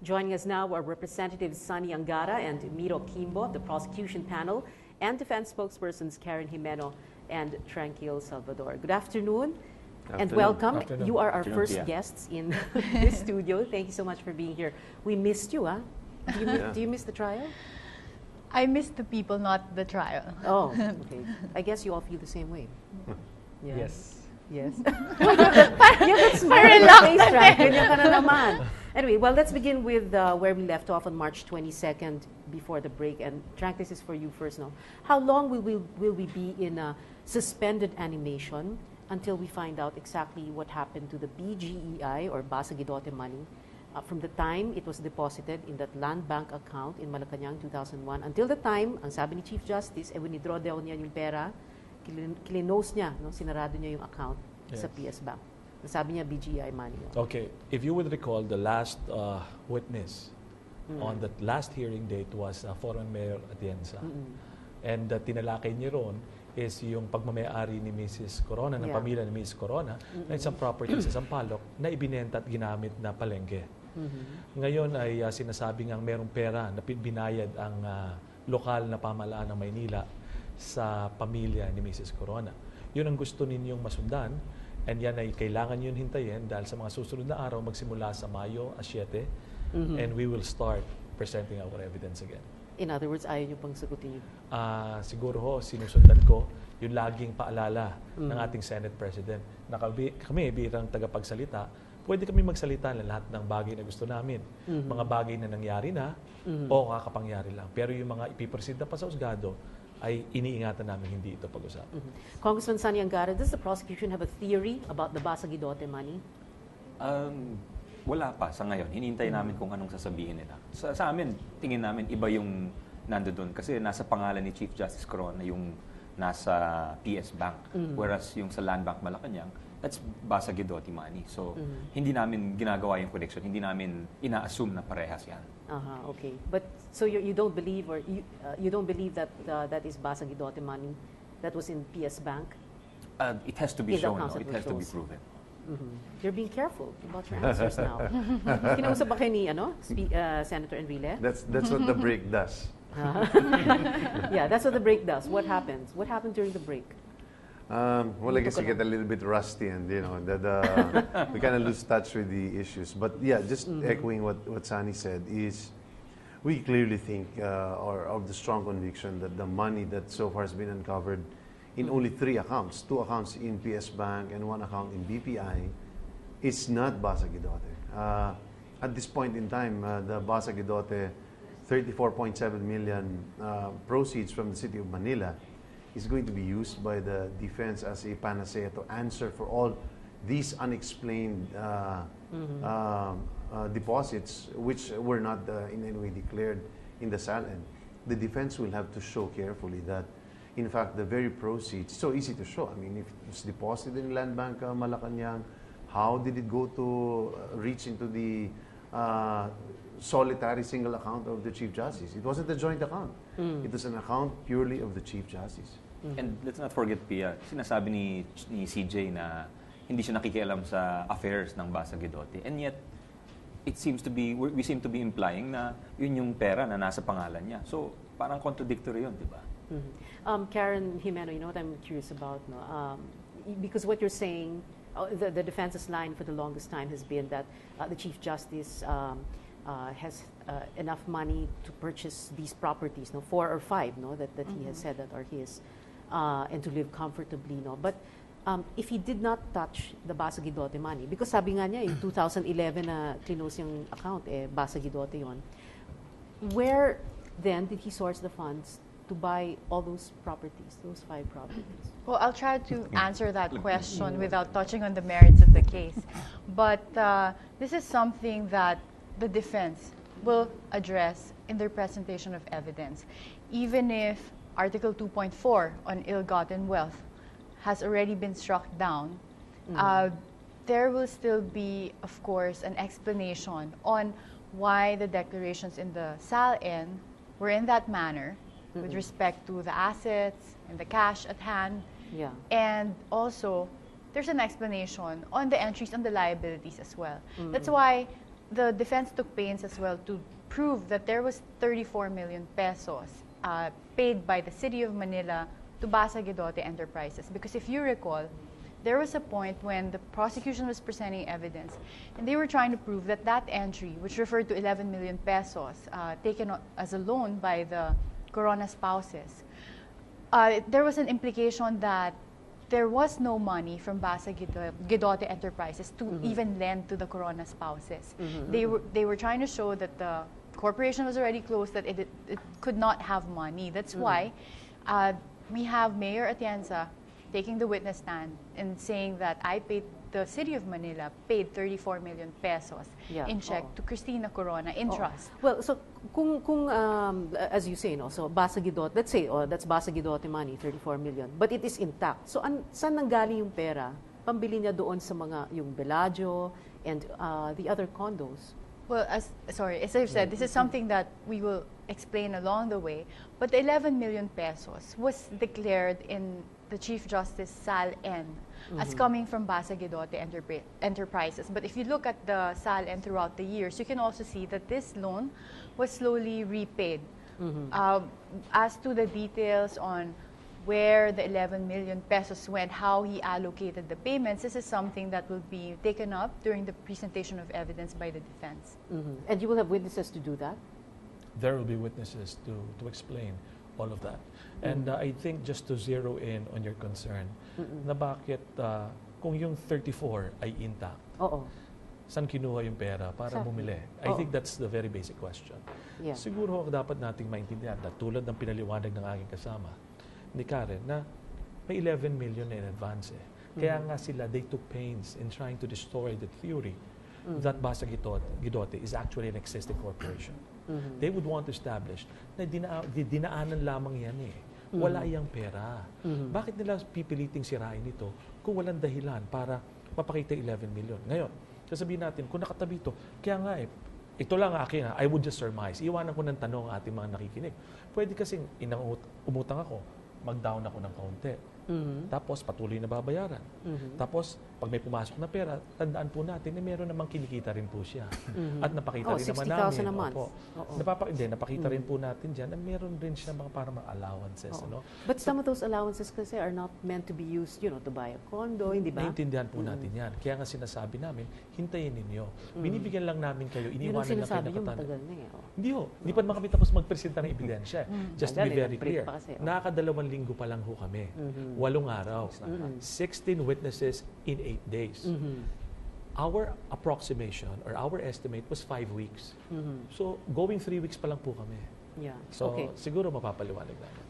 Joining us now are Representatives Sunny Angara and Miro Kimbo of the prosecution panel and defense spokespersons Karen Jimeno and Tranquil Salvador. Good afternoon. And welcome. Afternoon. You are our first guests in this studio. Thank you so much for being here. We missed you, huh? Do you miss the trial? I miss the people, not the trial. Oh, okay. I guess you all feel the same way. Yeah. Yes. Yes. You have smile on your face, right? Ganyan ka na naman. Anyway, well, let's begin with where we left off on March 22nd before the break. And Trank, this is for you first now. How long will we be in a suspended animation until we find out exactly what happened to the BGEI or Basagidote money from the time it was deposited in that land bank account in Malacanang 2001 until the time, ang sabi ni Chief Justice, winidraw daw niya yung pera, kilinos niya, no? Sinarado niya yung account sa PS Bank. Sabi niya BGEI money. Okay, if you would recall, the last witness on that last hearing date was former Mayor Atienza. And tinalakay niya ron is yung pagmamayari ni Mrs. Corona, ng pamilya ni Mrs. Corona, na isang property sa Sampaloc na ibinenta at ginamit na palengke. Ngayon ay sinasabing ang merong pera na binayad ang lokal na pamahalaan ng Maynila sa pamilya ni Mrs. Corona. Yun ang gusto ninyong masundan, and yan ay kailangan yun hintayin dahil sa mga susunod na araw magsimula sa Mayo 7 and we will start presenting our evidence again. In other words, ayaw niyo pang sagutin yun? Siguro ho, sinusundan ko yung laging paalala ng ating Senate President na kami bilang tagapagsalita, pwede kami magsalita ng lahat ng bagay na gusto namin. Mga bagay na nangyari na o kakapangyari lang. Pero yung mga ipipresenta pa sa husgado ay iniingatan namin hindi ito pag-usapan. Congressman Sunny Angara, does the prosecution have a theory about the Basagidote money? Wala pa sa ngayon. Hinihintay namin kung anong sasabihin nila. Sa amin, tingin namin iba yung nandoon kasi nasa pangalan ni Chief Justice Corona yung nasa PS Bank. Whereas yung sa Land Bank Malacanang, that's Basagidote money. So, hindi namin ginagawa yung connection. Hindi namin ina-assume na parehas yan. Okay. But so you don't believe or you don't believe that that is Basagidote money that was in PS Bank? It has to be shown. No? It has to be proven. You're being careful about your answers now. Kinausap ba kayo ni Senator Enrile? That's what the break does. Yeah, that's what the break does. What happens? What happened during the break? Well, I guess we get a little bit rusty, and we kind of lose touch with the issues. But yeah, just echoing what Sunny said is, we clearly think, or of the strong conviction that the money that so far has been uncovered in only 3 accounts, 2 accounts in PS Bank and 1 account in BPI, it's not Basagidote. At this point in time, the Basagidote 34.7 million proceeds from the City of Manila is going to be used by the defense as a panacea to answer for all these unexplained deposits which were not in any way declared in the SALN. The defense will have to show carefully that in fact, the very proceeds, so easy to show. I mean, if it's deposited in Land Bank Malacanang, how did it go to reach into the solitary single account of the Chief Justice? It wasn't a joint account. It was an account purely of the Chief Justice. And let's not forget, Pia, sinasabi ni CJ na hindi siya nakikialam sa affairs ng Basagidote. And yet, it seems to be, we seem to be implying na yun yung pera na nasa pangalan niya. So, parang contradictory yun, di ba? Karen Jimeno, you know what I'm curious about? No? Because what you're saying, the defense's line for the longest time has been that the Chief Justice has enough money to purchase these properties, no, 4 or 5, no, that he has said that are his, and to live comfortably, no. But if he did not touch the Basagidote money, because sabi nga niya, in 2011 na close yung account, Basagidote yon. Where then did he source the funds to buy all those properties, those 5 properties? Well, I'll try to answer that question without touching on the merits of the case. But this is something that the defense will address in their presentation of evidence. Even if Article 2.4 on ill-gotten wealth has already been struck down, there will still be, of course, an explanation on why the declarations in the SALN were in that manner, with respect to the assets and the cash at hand. Yeah. And also, there's an explanation on the entries and the liabilities as well. That's why the defense took pains as well to prove that there was 34 million pesos paid by the City of Manila to Basa Guidote Enterprises. Because if you recall, there was a point when the prosecution was presenting evidence and they were trying to prove that that entry, which referred to 11 million pesos taken as a loan by the Corona spouses, there was an implication that there was no money from Basa Guidote Enterprises to even lend to the Corona spouses. They were trying to show that the corporation was already closed, that it could not have money. That's why we have Mayor Atienza taking the witness stand and saying that the City of Manila paid 34 million pesos in check to Cristina Corona in trust. Well, so kung as you say, no, so Basa Guidote, let's say, that's Basa Guidote money, 34 million, but it is intact. So saan nanggaling yung pera? Pambili niya doon sa mga, yung Bellagio and the other condos. Well, as I've said, this is something that we will explain along the way. But the 11 million pesos was declared in the Chief Justice Sal N as coming from Basa Guidote Enterprises. But if you look at the Sal N throughout the years, you can also see that this loan was slowly repaid. As to the details on where the 11 million pesos went, how he allocated the payments, this is something that will be taken up during the presentation of evidence by the defense. And you will have witnesses to do that? There will be witnesses to explain all of that. And I think just to zero in on your concern, na bakit kung yung 34 ay intact, saan kinuha yung pera para bumili? I think that's the very basic question. Yeah. Siguro dapat nating maintindihan na tulad ng pinaliwanag ng aking kasama, ni Karen, na may 11 million in advance. Kaya nga sila, they took pains in trying to destroy the theory that Basa Guidote is actually an existing corporation. They would want to establish na dinaanan lamang yan Wala yang pera. Bakit nila pipiliting sirain ito kung walang dahilan para mapakita 11 million? Ngayon, sasabihin natin, kung nakatabi ito, kaya nga ito lang akin, I would just surmise. Iwanan ko ng tanong ating mga nakikinig. Pwede kasing umutang ako, mag-down ako ng kaunti. Tapos patuloy na babayaran. Tapos pag may pumasok na pera, tandaan po natin na meron namang kinikita rin po siya. At napakita rin naman namin. 60,000 a month. Napakita rin po natin dyan na meron rin siya mga para mga allowances. But some of those allowances kasi are not meant to be used, to buy a condo, hindi ba? Naintindihan po natin yan. Kaya nga sinasabi namin, hintayin ninyo. Binibigyan lang namin kayo, iniwanan lang kayo matagal na Hindi pa naman kami tapos magpresenta ng ebidensya. Just to be very clear. Nakaka2 linggo pa lang ho kami. 8 araw. 16 witnesses in 8 days. Our approximation or our estimate was 5 weeks. So, going 3 weeks pa lang po kami. Yeah. So, siguro mapapaliwanag namin.